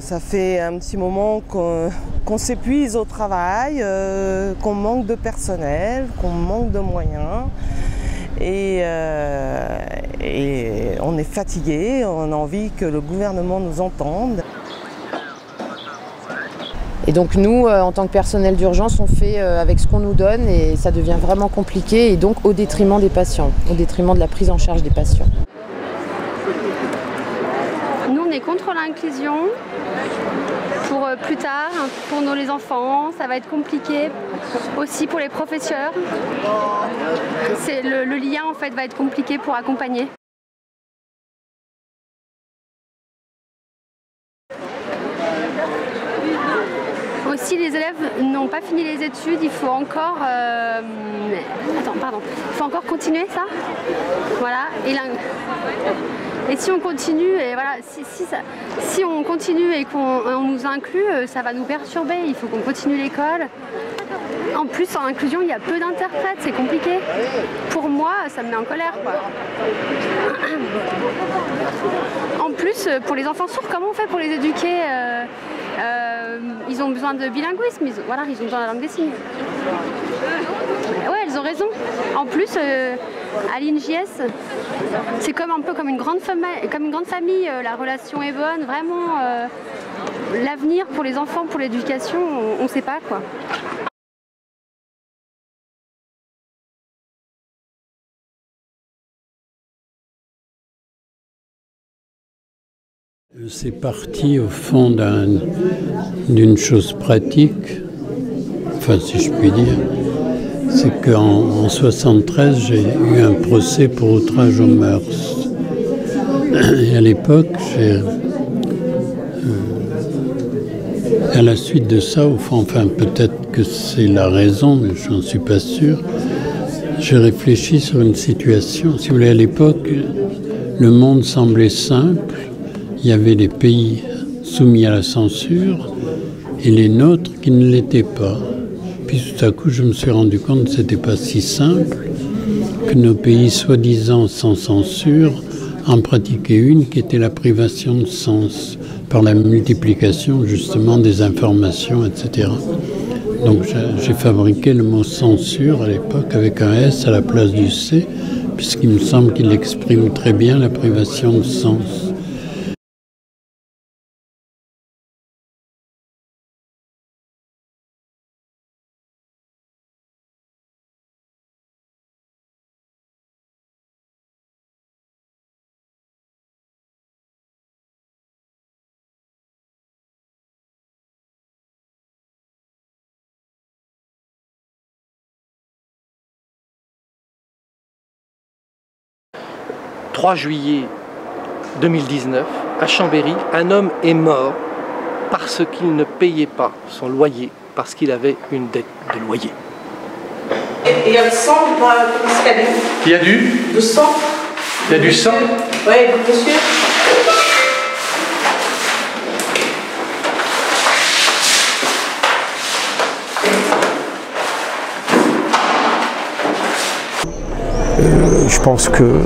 Ça fait un petit moment qu'on s'épuise au travail, qu'on manque de personnel, qu'on manque de moyens. Et on est fatigué, on a envie que le gouvernement nous entende. Et donc nous, en tant que personnel d'urgence, on fait avec ce qu'on nous donne et ça devient vraiment compliqué et donc au détriment des patients, au détriment de la prise en charge des patients. Nous, on est contre l'inclusion pour plus tard, pour les enfants, ça va être compliqué aussi pour les professeurs. Le lien en fait va être compliqué pour accompagner. Si les élèves n'ont pas fini les études, il faut encore il faut encore continuer ça. Voilà. Et si on continue, et voilà, si on continue et qu'on nous inclut, ça va nous perturber. Il faut qu'on continue l'école. En plus, en inclusion, il y a peu d'interprètes, c'est compliqué. Pour moi, ça me met en colère, quoi. En plus, pour les enfants sourds, comment on fait pour les éduquer? Ils ont besoin de bilinguisme, ils ont besoin de la langue des signes. Ouais, elles ont raison. En plus, à l'INJS, c'est un peu comme une grande famille, la relation est bonne, vraiment. L'avenir pour les enfants, pour l'éducation, on ne sait pas, quoi. C'est parti au fond d'une chose pratique, enfin si je puis dire, c'est qu'en 1973 j'ai eu un procès pour outrage aux mœurs. Et à l'époque, à la suite de ça, au fond, enfin peut-être que c'est la raison, mais je n'en suis pas sûr, j'ai réfléchi sur une situation. Si vous voulez, à l'époque, le monde semblait simple. Il y avait des pays soumis à la censure et les nôtres qui ne l'étaient pas. Puis tout à coup, je me suis rendu compte que ce n'était pas si simple, que nos pays soi-disant sans censure en pratiquaient une qui était la privation de sens, par la multiplication justement des informations, etc. Donc j'ai fabriqué le mot censure à l'époque avec un S à la place du C, puisqu'il me semble qu'il exprime très bien la privation de sens. « 3 juillet 2019, à Chambéry, un homme est mort parce qu'il ne payait pas son loyer, parce qu'il avait une dette de loyer. » Et il y a du sang dans la escalier. Il y a du sang. Il y a du sang. Oui, monsieur. Je pense que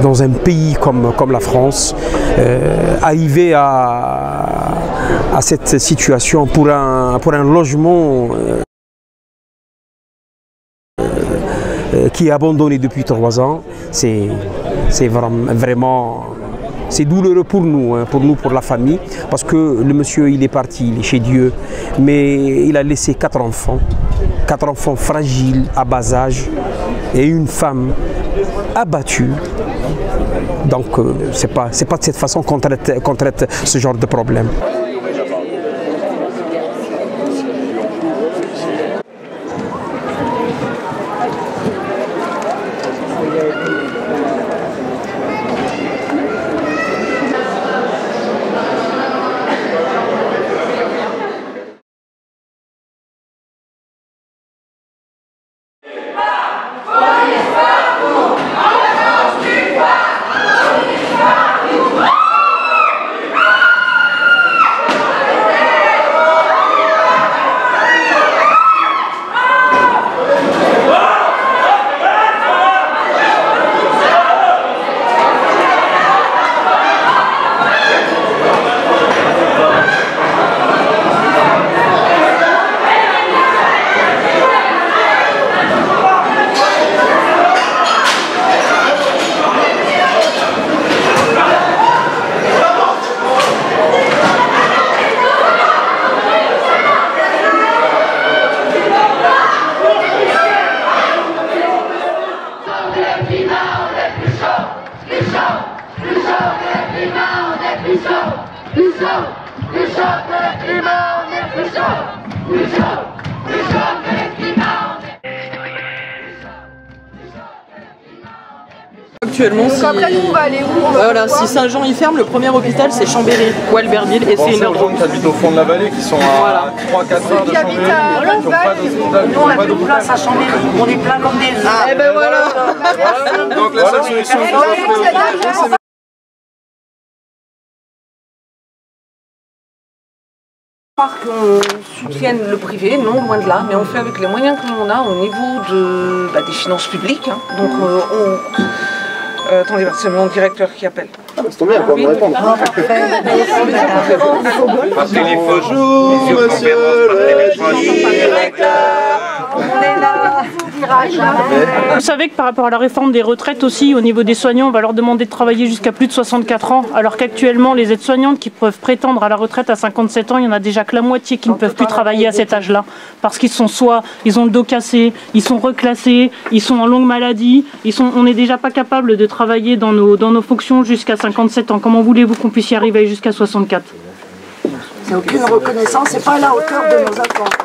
dans un pays comme la France, arriver à cette situation pour un logement qui est abandonné depuis 3 ans, c'est vraiment c'est douloureux pour nous, pour la famille, parce que le monsieur il est parti, il est chez Dieu, mais il a laissé 4 enfants fragiles à bas âge et une femme abattue. Donc c'est pas de cette façon qu'on traite ce genre de problème. Actuellement, donc après nous on va aller où? Voilà, si Saint-Jean y ferme, le premier hôpital c'est Chambéry ou Albertville et c'est une heure de route. Qui habitent au fond de la vallée, qui sont à 3-4 heures de Chambéry, qui n'ont pas d'hôpital. Nous on n'a plus de place à Chambéry, on est plein comme des œufs. Ah, et ben voilà. Donc la seule solution c'est qu'on soutienne le privé, non, loin de là, mais on fait avec les moyens que l'on a au niveau des finances publiques. Hein. Donc attendez, c'est mon directeur qui appelle. C'est tombé, elle peut me répondre. Bonjour, monsieur le directeur. On est là. Vous savez que par rapport à la réforme des retraites aussi, au niveau des soignants, on va leur demander de travailler jusqu'à plus de 64 ans, alors qu'actuellement, les aides-soignantes qui peuvent prétendre à la retraite à 57 ans, il y en a déjà que la moitié qui ne peuvent plus travailler à cet âge-là. Parce qu'ils sont soit, ils ont le dos cassé, ils sont reclassés, ils sont en longue maladie, on n'est déjà pas capable de travailler dans nos fonctions jusqu'à 57 ans. Comment voulez-vous qu'on puisse y arriver jusqu'à 64 ? C'est aucune reconnaissance, c'est pas à la hauteur de nos attentes.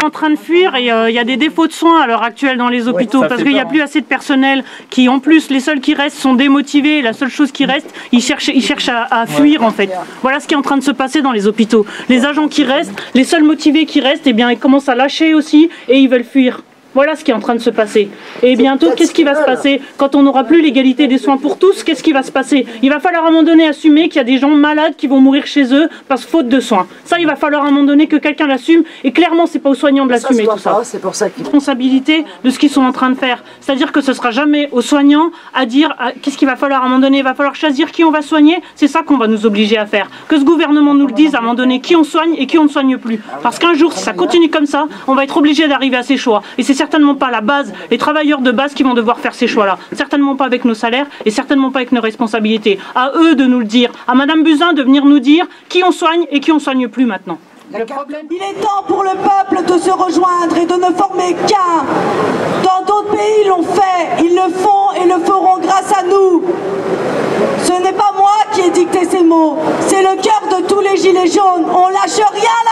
En train de fuir et il y a des défauts de soins à l'heure actuelle dans les hôpitaux parce qu'il n'y a plus assez de personnel qui en plus les seuls qui restent sont démotivés et la seule chose qui reste ils cherchent à fuir en fait. Voilà ce qui est en train de se passer dans les hôpitaux. Les agents qui restent, les seuls motivés qui restent, eh bien ils commencent à lâcher aussi et ils veulent fuir. Voilà ce qui est en train de se passer. Et bientôt, qu'est-ce qui va se passer? Quand on n'aura plus l'égalité des soins pour tous, qu'est-ce qui va se passer? Il va falloir à un moment donné assumer qu'il y a des gens malades qui vont mourir chez eux parce faute de soins. Ça, il va falloir à un moment donné que quelqu'un l'assume. Et clairement, c'est pas aux soignants de l'assumer tout ça. C'est pour ça qu'ils... Responsabilité de ce qu'ils sont en train de faire. C'est-à-dire que ce sera jamais aux soignants à dire qu'est-ce qu'il va falloir à un moment donné. Il va falloir choisir qui on va soigner. C'est ça qu'on va nous obliger à faire. Que ce gouvernement nous le dise à un moment donné, qui on soigne et qui on ne soigne plus. Parce qu'un jour, si ça continue comme ça, on va être obligé d'arriver à ces choix. Et c'est certainement pas la base, les travailleurs de base qui vont devoir faire ces choix-là. Certainement pas avec nos salaires et certainement pas avec nos responsabilités. À eux de nous le dire. À Madame Buzyn de venir nous dire qui on soigne et qui on soigne plus maintenant. Il est temps pour le peuple de se rejoindre et de ne former qu'un. Dans d'autres pays l'ont fait, ils le font et le feront grâce à nous. Ce n'est pas moi qui ai dicté ces mots, c'est le cœur de tous les gilets jaunes. On lâche rien là.